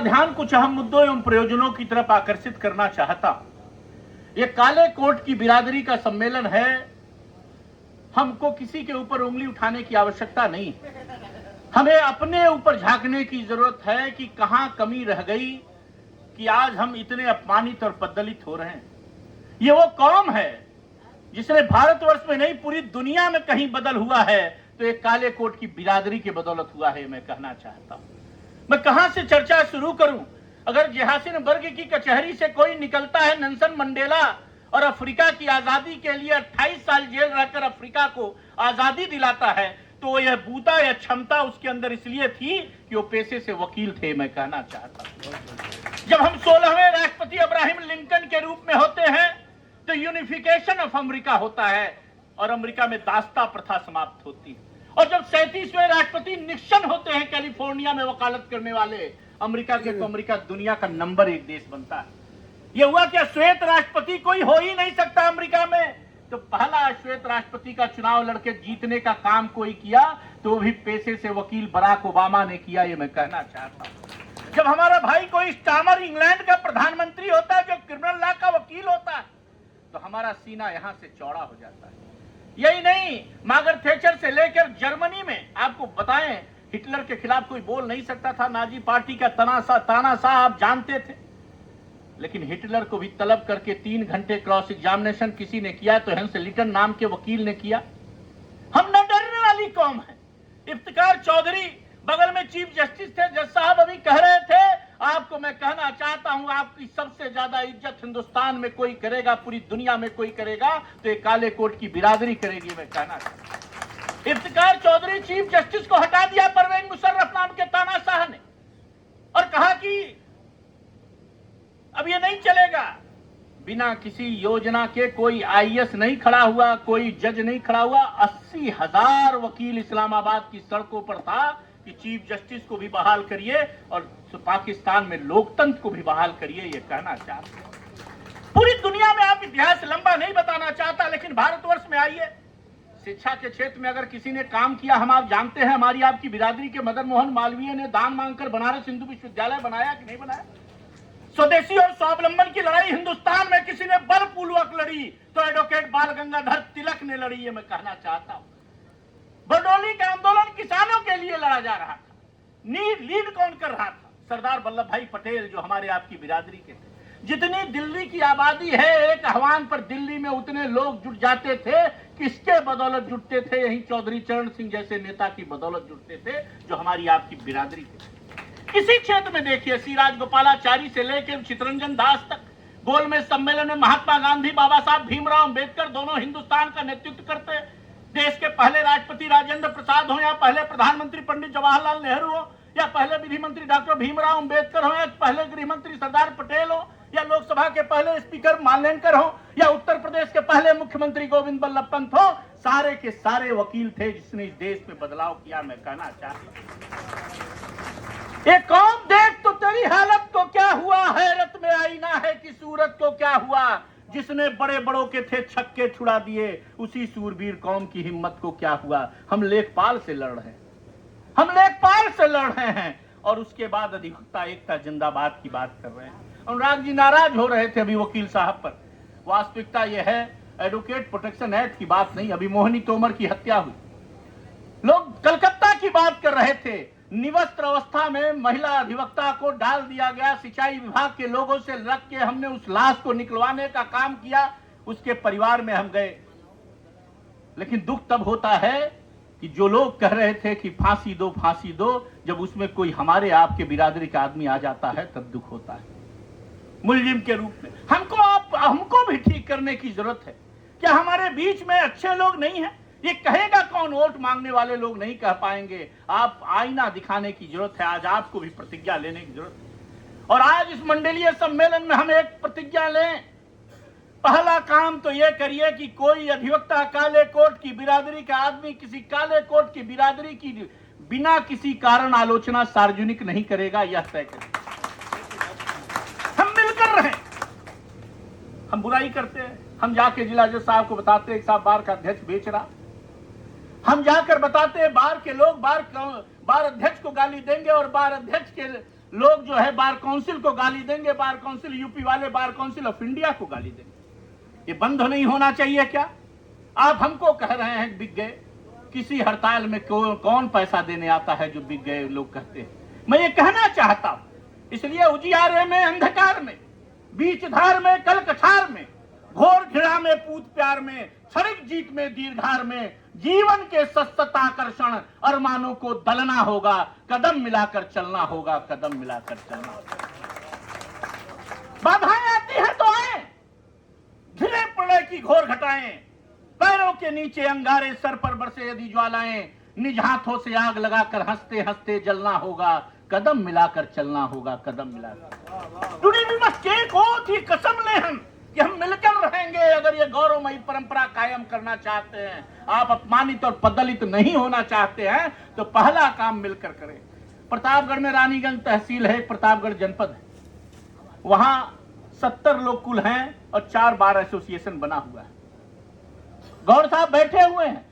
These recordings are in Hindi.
ध्यान कुछ अहम मुद्दों एवं प्रयोजनों की तरफ आकर्षित करना चाहता हूं। यह काले कोट की बिरादरी का सम्मेलन है। हमको किसी के ऊपर उंगली उठाने की आवश्यकता नहीं, हमें अपने ऊपर झांकने की जरूरत है कि कहां कमी रह गई कि आज हम इतने अपमानित और पददलित हो रहे हैं। ये वो कौम है जिसने भारतवर्ष में नहीं पूरी दुनिया में कहीं बदल हुआ है तो एक काले कोट की बिरादरी के बदौलत हुआ है। मैं कहना चाहता हूं, मैं कहां से चर्चा शुरू करूं। अगर जोहानिसबर्ग की कचहरी से कोई निकलता है नेल्सन मंडेला और अफ्रीका की आजादी के लिए 28 साल जेल रहकर अफ्रीका को आजादी दिलाता है तो यह बूता या क्षमता उसके अंदर इसलिए थी कि वो पेशे से वकील थे। मैं कहना चाहता हूं, जब हम 16वें राष्ट्रपति अब्राहम लिंकन के रूप में होते हैं तो यूनिफिकेशन ऑफ अमेरिका होता है और अमेरिका में दास्ता प्रथा समाप्त होती है। और जब 37वें राष्ट्रपति निक्सन होते हैं कैलिफोर्निया में वकालत करने वाले अमेरिका के, तो अमेरिका दुनिया का नंबर 1 देश बनता है। यह हुआ क्या श्वेत राष्ट्रपति कोई हो ही नहीं सकता अमेरिका में, तो पहला श्वेत राष्ट्रपति का चुनाव लड़के जीतने का काम कोई किया तो भी पेशे से वकील बराक ओबामा ने किया। ये मैं कहना चाहता हूं। जब हमारा भाई कोई स्टामर इंग्लैंड का प्रधानमंत्री होता है जो क्रिमिनल लॉ का वकील होता है तो हमारा सीना यहां से चौड़ा हो जाता है। यही नहीं, मार्गरेट थैचर से लेकर जर्मनी में आपको बताएं हिटलर के खिलाफ कोई बोल नहीं सकता था। नाजी पार्टी का तानाशाह आप जानते थे, लेकिन हिटलर को भी तलब करके 3 घंटे क्रॉस एग्जामिनेशन किसी ने किया तो हेंस लिटन नाम के वकील ने किया। हम न डरने वाली कौम है। इफ्तिकार चौधरी बगल में चीफ जस्टिस थे, जज साहब अभी कह रहे थे, आपको मैं कहना चाहता हूं आपकी सबसे ज्यादा इज्जत हिंदुस्तान में कोई करेगा, पूरी दुनिया में कोई करेगा तो ये काले कोट की बिरादरी करेगी। मैं कहना चाहता हूं इफ्तिकार चौधरी चीफ जस्टिस को हटा दिया परवेज मुशर्रफ नाम के तानाशाह ने और कहा कि अब ये नहीं चलेगा। बिना किसी योजना के कोई आईएएस नहीं खड़ा हुआ, कोई जज नहीं खड़ा हुआ। 80,000 वकील इस्लामाबाद की सड़कों पर था कि चीफ जस्टिस को भी बहाल करिए और पाकिस्तान में लोकतंत्र को भी बहाल करिए। ये कहना चाहते हैं। पूरी दुनिया में आप इतिहास लंबा नहीं बताना चाहता, लेकिन भारतवर्ष में आइए, शिक्षा के क्षेत्र में अगर किसी ने काम किया हम आप जानते हैं। हमारी आपकी बिरादरी के मदन मोहन मालवीय ने दान मांगकर बनारस हिंदू विश्वविद्यालय बनाया कि नहीं बनाया? स्वदेशी और स्वावलंबन की लड़ाई हिंदुस्तान में किसी ने बलपूर्वक लड़ी तो एडवोकेट बाल गंगाधर तिलक ने लड़ी। है मैं कहना चाहता हूं, बरडोली का आंदोलन किसानों के लिए लड़ा जा रहा था। लीड कौन कर रहा था? सरदार वल्लभ भाई पटेल, जो हमारे आपकी बिरादरी के थे। जितनी दिल्ली की आबादी है, एक आह्वान पर दिल्ली में उतने लोग जुट जाते थे। किसके बदौलत जुटते थे? यही चौधरी चरण सिंह जैसे नेता की बदौलत जुटते थे जो हमारी आपकी बिरादरी के थे। किसी क्षेत्र में देखिए, सी राजगोपालाचारी से लेकर चितरंजन दास तक, गोलमेज सम्मेलन में महात्मा गांधी, बाबा साहब भीमराव अंबेडकर दोनों हिंदुस्तान का नेतृत्व करते। देश के पहले राष्ट्रपति राजेंद्र प्रसाद हो या पहले प्रधानमंत्री पंडित जवाहरलाल नेहरू हो या पहले विधि मंत्री डॉक्टर भीमराव अंबेडकर हो या पहले गृह मंत्री सरदार पटेल हो या लोकसभा के पहले स्पीकर माल्यानकर हो या उत्तर प्रदेश के पहले मुख्यमंत्री गोविंद बल्लभ पंत हो, सारे के सारे वकील थे जिसने इस देश में बदलाव किया। मैं कहना चाहता हूं, एक कौम देख तो तेरी हालत को क्या हुआ, हैरत में आईना है कि सूरत को क्या हुआ। जिसने बड़े बड़ों के थे छक्के छुड़ा दिए, उसी सूरवीर कौम की हिम्मत को क्या हुआ। हम लेखपाल से लड़ रहे हैं, हम लेखपाल से लड़ रहे हैं और उसके बाद अधिवक्ता एकता जिंदाबाद की बात कर रहे हैं। अनुराग जी नाराज हो रहे थे अभी वकील साहब पर। वास्तविकता यह है, एडवोकेट प्रोटेक्शन एक्ट की बात नहीं, अभी मोहिनी तोमर की हत्या हुई। लोग कलकत्ता की बात कर रहे थे, निवस्त्र अवस्था में महिला अधिवक्ता को डाल दिया गया। सिंचाई विभाग के लोगों से लग के हमने उस लाश को निकलवाने का काम किया, उसके परिवार में हम गए। लेकिन दुख तब होता है कि जो लोग कह रहे थे कि फांसी दो फांसी दो, जब उसमें कोई हमारे आपके बिरादरी का आदमी आ जाता है तब दुख होता है। मुलजिम के रूप में हमको भी ठीक करने की जरूरत है। क्या हमारे बीच में अच्छे लोग नहीं हैं? ये कहेगा कौन? वोट मांगने वाले लोग नहीं कह पाएंगे। आप आईना दिखाने की जरूरत है। आज आपको भी प्रतिज्ञा लेने की जरूरत है और आज इस मंडलीय सम्मेलन में हम एक प्रतिज्ञा लें। पहला काम तो यह करिए कि कोई अधिवक्ता काले कोट की बिरादरी का आदमी किसी काले कोट की बिरादरी की बिना किसी कारण आलोचना सार्वजनिक नहीं करेगा, यह तय करें। हम मिलकर रहें। हम बुराई करते हैं, हम जाके जिला जज साहब को बताते हैं साहब बार का अध्यक्ष बेच रहा। हम जाकर बताते हैं बार के लोग बार अध्यक्ष को गाली देंगे और बार अध्यक्ष के लोग जो है बार काउंसिल को गाली देंगे, बार काउंसिल यूपी वाले बार काउंसिल ऑफ इंडिया को गाली देंगे। ये बंद नहीं होना चाहिए क्या? आप हमको कह रहे हैं बिक गए। किसी हड़ताल में कौन पैसा देने आता है जो बिक गए लोग कहते हैं? मैं ये कहना चाहता हूं, इसलिए उजियारे में अंधकार में, बीच धार में कल कछार में, घोर घृणा में पूत प्यार में, क्षणिक जीत में दीर्घार में, जीवन के सस्तताकर्षण अरमानों को दलना होगा, कदम मिलाकर चलना होगा, कदम मिलाकर चलना होगा। बाधाएं आती हैं तो आए, घिरे प्रलय की घोर घटाएं, पैरों के नीचे अंगारे, सर पर बरसे यदि ज्वालाएं, निज हाथों से आग लगाकर हंसते हंसते जलना होगा, कदम मिलाकर चलना होगा, कदम मिलाकर। Today we must take oath, ये कसम ले हम कि हम मिलकर रहेंगे। अगर ये गौरवमयी परंपरा कायम करना चाहते हैं, आप अपमानित और पदलित नहीं होना चाहते हैं, तो पहला काम मिलकर करें। प्रतापगढ़ में रानीगंज तहसील है, प्रतापगढ़ जनपद है, वहां 70 लोग कुल हैं और 4 बार एसोसिएशन बना हुआ है। गौर साहब बैठे हुए हैं,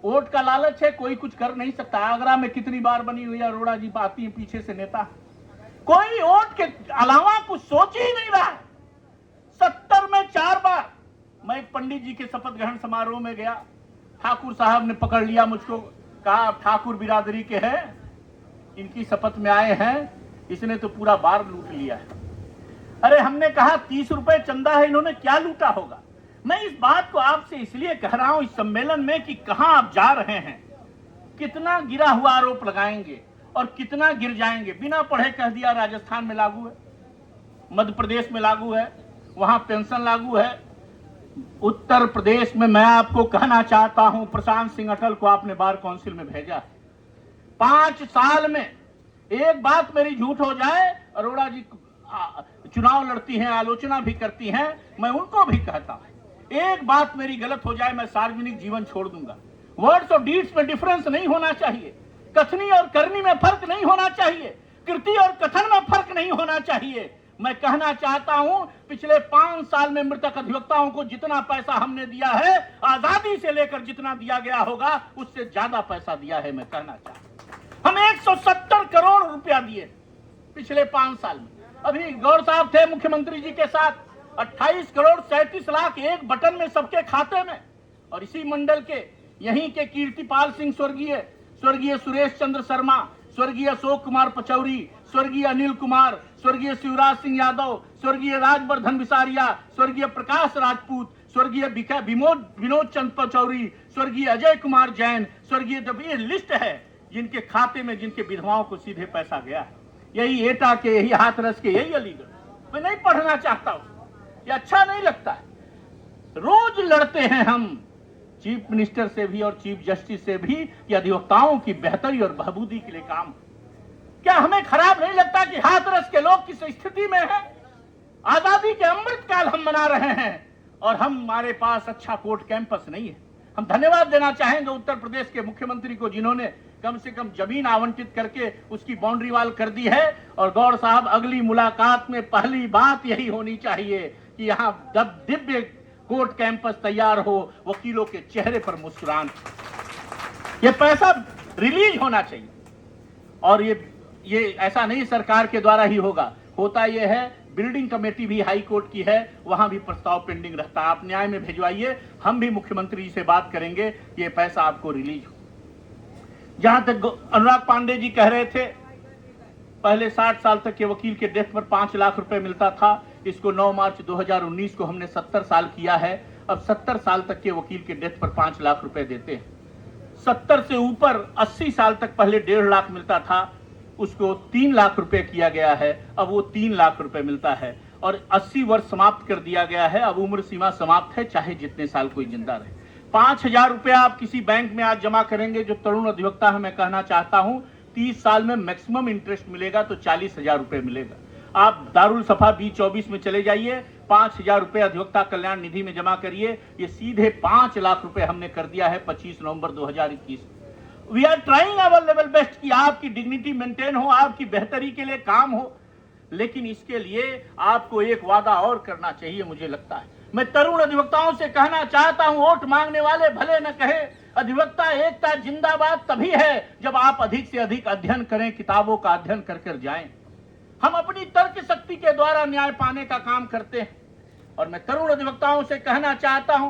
वोट का लालच है, कोई कुछ कर नहीं सकता। आगरा में कितनी बार बनी हुई है, अरोड़ा जी आती है पीछे से नेता, कोई वोट के अलावा कुछ सोच ही नहीं रहा है। 70 में 4 बार। मैं एक पंडित जी के शपथ ग्रहण समारोह में गया, ठाकुर साहब ने पकड़ लिया मुझको, कहा आप ठाकुर बिरादरी के हैं, इनकी शपथ में आए हैं, इसने तो पूरा बार लूट लिया है। अरे हमने कहा 30 रुपए चंदा है, इन्होंने क्या लूटा होगा? मैं इस बात को आपसे इसलिए कह रहा हूं इस सम्मेलन में कि कहां आप जा रहे हैं, कितना गिरा हुआ आरोप लगाएंगे और कितना गिर जाएंगे। बिना पढ़े कह दिया राजस्थान में लागू है, मध्य प्रदेश में लागू है, वहां पेंशन लागू है। उत्तर प्रदेश में मैं आपको कहना चाहता हूं, प्रशांत सिंह अटल को आपने बार काउंसिल में भेजा है। 5 साल में एक बात मेरी झूठ हो जाए, अरोड़ा जी चुनाव लड़ती हैं, आलोचना भी करती हैं, मैं उनको भी कहता हूं, एक बात मेरी गलत हो जाए मैं सार्वजनिक जीवन छोड़ दूंगा। वर्ड्स और डीड्स में डिफरेंस नहीं होना चाहिए, कथनी और करनी में फर्क नहीं होना चाहिए, कृति और कथन में फर्क नहीं होना चाहिए। मैं कहना चाहता हूं, पिछले 5 साल में मृतक अधिवक्ताओं को जितना पैसा हमने दिया है, आजादी से लेकर जितना दिया गया होगा उससे ज्यादा पैसा दिया है। मैं कहना चाहता हूं, हम 170 करोड़ रुपया दिए पिछले 5 साल में। अभी गौर साहब थे मुख्यमंत्री जी के साथ, 28 करोड़ 37 लाख एक बटन में सबके खाते में। और इसी मंडल के यहीं के कीर्तिपाल सिंह स्वर्गीय सुरेश चंद्र शर्मा, स्वर्गीय अशोक कुमार पचौरी, स्वर्गीय अनिल कुमार, स्वर्गीय शिवराज सिंह यादव, स्वर्गीय राजवर्धन विसारिया, स्वर्गीय प्रकाश राजपूत, स्वर्गीय विनोद चंद पचौरी, स्वर्गीय अजय कुमार जैन, स्वर्गीय, जब ये लिस्ट है जिनके खाते में, जिनके विधवाओं को सीधे पैसा गया है, यही एटा के, यही हाथरस के, यही अलीगढ़। मैं नहीं पढ़ना चाहता हूं, ये अच्छा नहीं लगता है। रोज लड़ते हैं हम चीफ मिनिस्टर से भी और चीफ जस्टिस से भी कि अधिवक्ताओं की बेहतरी और बहबूदी के लिए काम। क्या हमें खराब नहीं लगता कि हाथरस के लोग किस स्थिति में हैं? आजादी के अमृतकाल हम मना रहे हैं और हमारे पास अच्छा कोर्ट कैंपस नहीं है। हम धन्यवाद देना चाहेंगे उत्तर प्रदेश के मुख्यमंत्री को, जिन्होंने कम से कम जमीन आवंटित करके उसकी बाउंड्री वाल कर दी है। और गौर साहब, अगली मुलाकात में पहली बात यही होनी चाहिए कि यहाँ दिव्य कोर्ट कैंपस तैयार हो, वकीलों के चेहरे पर मुस्कुराहट। ये पैसा रिलीज होना चाहिए और ये ऐसा नहीं सरकार के द्वारा ही होगा, होता ये है बिल्डिंग कमेटी भी हाई कोर्ट की है, वहां भी प्रस्ताव पेंडिंग रहता है। आप न्याय में भिजवाइए, हम भी मुख्यमंत्री जी से बात करेंगे, ये पैसा आपको रिलीज हो। जहां तक अनुराग पांडे जी कह रहे थे, पहले 60 साल तक के वकील के डेथ पर 5 लाख रुपए मिलता था, इसको 9 मार्च 2019 को हमने 70 साल किया है। अब 70 साल तक के वकील के डेथ पर 5 लाख रुपए देते हैं। 70 से ऊपर 80 साल तक पहले 1.5 लाख मिलता था, उसको 3 लाख रुपए किया गया है, अब वो 3 लाख रुपए मिलता है। और 80 वर्ष समाप्त कर दिया गया है, अब उम्र सीमा समाप्त है, चाहे जितने साल कोई जिंदा रहे। 5,000 रुपया आप किसी बैंक में आज जमा करेंगे, जो तरुण अधिवक्ता है, मैं कहना चाहता हूं 30 साल में मैक्सिमम इंटरेस्ट मिलेगा तो 40,000 रुपए मिलेगा। आप दारुल सफा B24 में चले जाइए, 5,000 रुपए अधिवक्ता कल्याण निधि में जमा करिए, ये सीधे 5 लाख रुपए हमने कर दिया है 25 नवंबर 2021। We are trying our level best कि आपकी डिग्निटी मेंटेन हो, आपकी बेहतरी के लिए काम हो। लेकिन इसके लिए आपको एक वादा और करना चाहिए, मुझे लगता है मैं तरुण अधिवक्ताओं से कहना चाहता हूं, वोट मांगने वाले भले न कहे, अधिवक्ता एकता जिंदाबाद तभी है जब आप अधिक से अधिक अध्ययन करें, किताबों का अध्ययन कर कर जाएं। हम अपनी तर्क शक्ति के द्वारा न्याय पाने का काम करते हैं। और मैं तरुण अधिवक्ताओं से कहना चाहता हूं,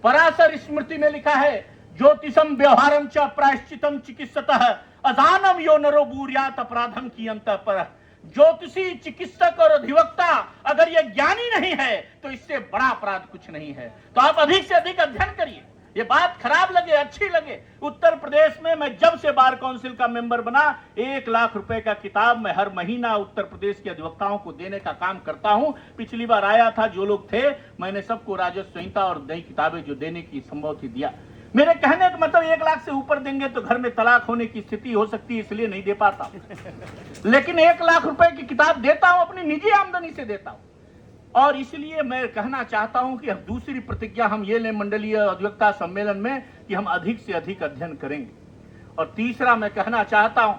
पराशर स्मृति में लिखा है, ज्योतिषम व्यवहारम च प्रायश्चितम चिकित्सतः अजानम यो नरो बूर्यात अपराधम की अंतः पर। ज्योतिषी, चिकित्सक और अधिवक्ता अगर ये ज्ञानी नहीं है तो इससे बड़ा अपराध कुछ नहीं है। तो आप अधिक से अधिक अध्ययन करिए। ये बात खराब लगे, अच्छी लगे, उत्तर प्रदेश में मैं जब से बार काउंसिल का मेंबर बना 1 लाख रुपए का किताब मैं हर महीना उत्तर प्रदेश के अधिवक्ताओं को देने का काम करता हूं। पिछली बार आया था, जो लोग थे मैंने सबको राजस्व संहिता और नई किताबें जो देने की संभव थी दिया। मेरे कहने का मतलब 1 लाख से ऊपर देंगे तो घर में तलाक होने की स्थिति हो सकती है, इसलिए नहीं दे पाता। लेकिन 1 लाख रुपए की किताब देता हूं, अपनी निजी आमदनी से देता हूं। और इसलिए मैं कहना चाहता हूं कि अब दूसरी प्रतिज्ञा हम ये लें मंडलीय अधिवक्ता सम्मेलन में कि हम अधिक से अधिक अध्ययन करेंगे। और तीसरा मैं कहना चाहता हूं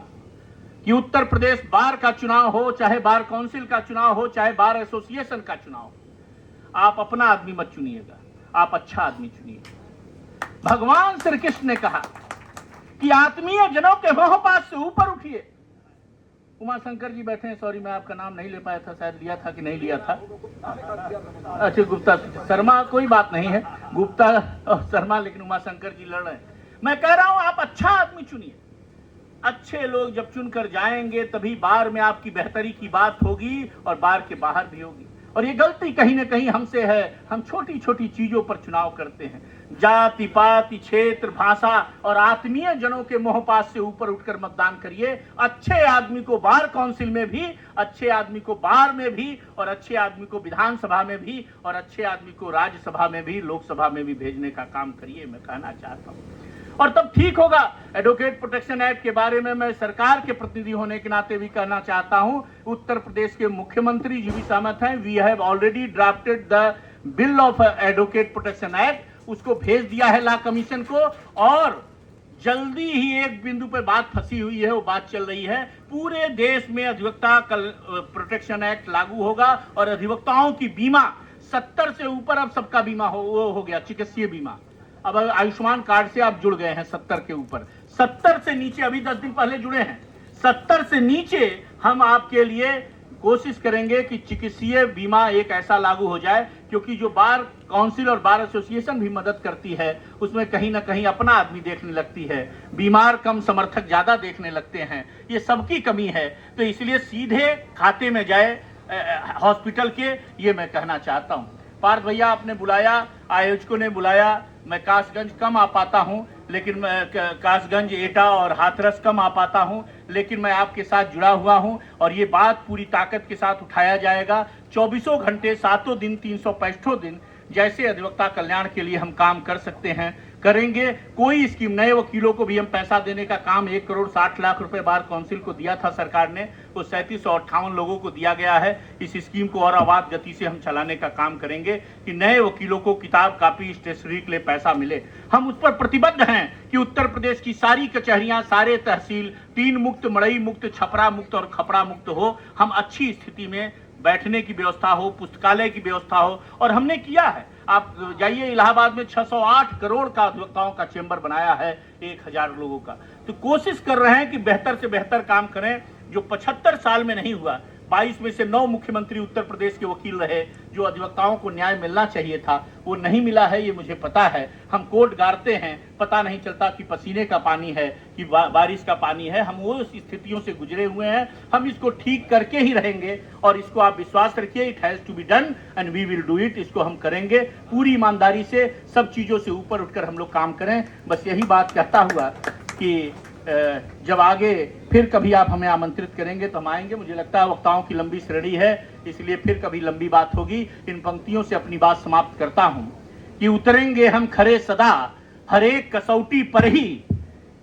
कि उत्तर प्रदेश बार का चुनाव हो, चाहे बार काउंसिल का चुनाव हो, चाहे बार एसोसिएशन का चुनाव हो, आप अपना आदमी मत चुनिएगा, आप अच्छा आदमी चुनिएगा। भगवान श्री कृष्ण ने कहा कि आत्मीय जनों के मोहपाश से ऊपर उठिए। उमा शंकर जी बैठे हैं, सॉरी मैं आपका नाम नहीं ले पाया था, शायद लिया था कि नहीं लिया था। अच्छा गुप्ता शर्मा, कोई बात नहीं है, गुप्ता और शर्मा, लेकिन उमा शंकर जी लड़ रहे हैं। मैं कह रहा हूं आप अच्छा आदमी चुनिए। अच्छे लोग जब चुनकर जाएंगे तभी बार में आपकी बेहतरी की बात होगी और बार के बाहर भी होगी। और ये गलती कहीं ना कहीं हमसे है, हम छोटी छोटी चीजों पर चुनाव करते हैं। जाति पाति क्षेत्र भाषा और आत्मीय जनों के मोहपाश से ऊपर उठकर मतदान करिए। अच्छे आदमी को बार काउंसिल में भी, अच्छे आदमी को बार में भी, और अच्छे आदमी को विधानसभा में भी, और अच्छे आदमी को राज्यसभा में भी, लोकसभा में भी भेजने का काम करिए, मैं कहना चाहता हूं। और तब ठीक होगा। एडवोकेट प्रोटेक्शन एक्ट के बारे में मैं सरकार के प्रतिनिधि होने के नाते भी कहना चाहता हूं, उत्तर प्रदेश के मुख्यमंत्री जी भी सहमत हैं। We have already drafted the bill of advocate protection act, उसको भेज दिया है लॉ कमीशन को। और जल्दी ही एक बिंदु पर बात फंसी हुई है, वो बात चल रही है, पूरे देश में अधिवक्ता प्रोटेक्शन एक्ट लागू होगा और अधिवक्ताओं की बीमा 70 से ऊपर अब सबका बीमा हो गया, चिकित्सीय बीमा। अब आयुष्मान कार्ड से आप जुड़ गए हैं 70 के ऊपर। 70 से नीचे अभी 10 दिन पहले जुड़े हैं, 70 से नीचे हम आपके लिए कोशिश करेंगे कि चिकित्सीय बीमा एक ऐसा लागू हो जाए, क्योंकि जो बार काउंसिल और बार एसोसिएशन भी मदद करती है उसमें कहीं ना कहीं अपना आदमी देखने लगती है, बीमार कम समर्थक ज्यादा देखने लगते हैं, ये सबकी कमी है। तो इसलिए सीधे खाते में जाए हॉस्पिटल के, ये मैं कहना चाहता हूँ। पार्थ भैया आपने बुलाया, आयोजकों ने बुलाया, मैं कासगंज कम आ पाता हूं, लेकिन मैं कासगंज, एटा और हाथरस कम आ पाता हूं, लेकिन मैं आपके साथ जुड़ा हुआ हूं और ये बात पूरी ताकत के साथ उठाया जाएगा। 24 घंटे 7 दिन 365 दिन जैसे अधिवक्ता कल्याण के लिए हम काम कर सकते हैं, करेंगे। कोई स्कीम, नए वकीलों को भी हम पैसा देने का काम 1 करोड़ 60 लाख रुपए बार काउंसिल को दिया था सरकार ने, वो 3758 लोगों को दिया गया है। इस स्कीम को और आबाद गति से हम चलाने का काम करेंगे कि नए वकीलों को किताब कापी स्टेशनरी के लिए पैसा मिले। हम उस पर प्रतिबद्ध हैं कि उत्तर प्रदेश की सारी कचहरियां, सारे तहसील 3 मुक्त, मड़ई मुक्त, छपरा मुक्त और खपरा मुक्त हो। हम अच्छी स्थिति में बैठने की व्यवस्था हो, पुस्तकालय की व्यवस्था हो, और हमने किया है। आप जाइए इलाहाबाद में 608 करोड़ का अधिवक्ताओं का चेंबर बनाया है 1000 लोगों का। तो कोशिश कर रहे हैं कि बेहतर से बेहतर काम करें, जो 75 साल में नहीं हुआ। 22 में से 9 मुख्यमंत्री उत्तर प्रदेश के वकील रहे, जो अधिवक्ताओं को न्याय मिलना चाहिए था वो नहीं मिला है, ये मुझे पता है। हम कोर्ट गाड़ते हैं, पता नहीं चलता कि पसीने का पानी है कि बारिश का पानी है। हम वो स्थितियों से गुजरे हुए हैं, हम इसको ठीक करके ही रहेंगे। और इसको आप विश्वास रखिए, it has to be done and we will do it. इसको हम करेंगे पूरी ईमानदारी से, सब चीजों से ऊपर उठकर हम लोग काम करें। बस यही बात कहता हुआ कि जब आगे फिर कभी आप हमें आमंत्रित करेंगे तो हम आएंगे। मुझे लगता है वक्ताओं की लंबी श्रेणी है, इसलिए फिर कभी लंबी बात होगी। इन पंक्तियों से अपनी बात समाप्त करता हूं कि उतरेंगे हम खरे सदा हर एक कसौटी पर ही,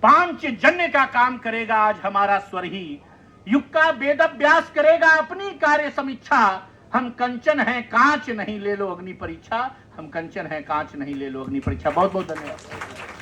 पांचजन्य का काम करेगा आज हमारा स्वर ही, युग का वेद अभ्यास करेगा अपनी कार्य समीक्षा। हम कंचन हैं कांच नहीं ले लो अग्नि परीक्षा, हम कंचन हैं कांच नहीं ले लो अग्नि परीक्षा। बहुत बहुत धन्यवाद।